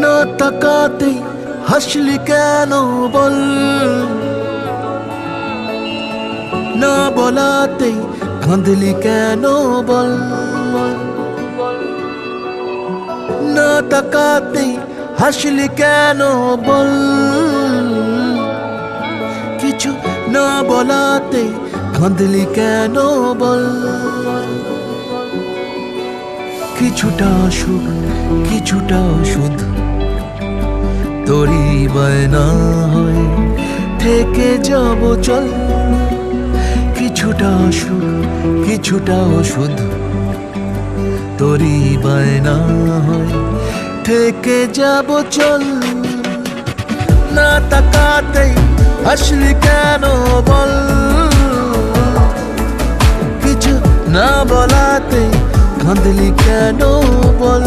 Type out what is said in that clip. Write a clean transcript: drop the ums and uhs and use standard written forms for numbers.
না তাকাতেই হাসলি কেন বল, না বলাতেই কাঁদলি কেন বল, না তাকাতেই হাসলি কেন বল, কিছু না বলাতেই কাঁদলি কেন বল। কিছুটা সুখ কিছুটা ওষুধ তোরই বায়না হয়ে থেকে যাব চল, কিছুটা সুখ কিছুটা ওষুধ তোরই বায়না হয়ে থেকে যাব চল। না তাকাতেই হাসলি কেন বল, কিছু না বলাতেই কাঁদলি কেন বল।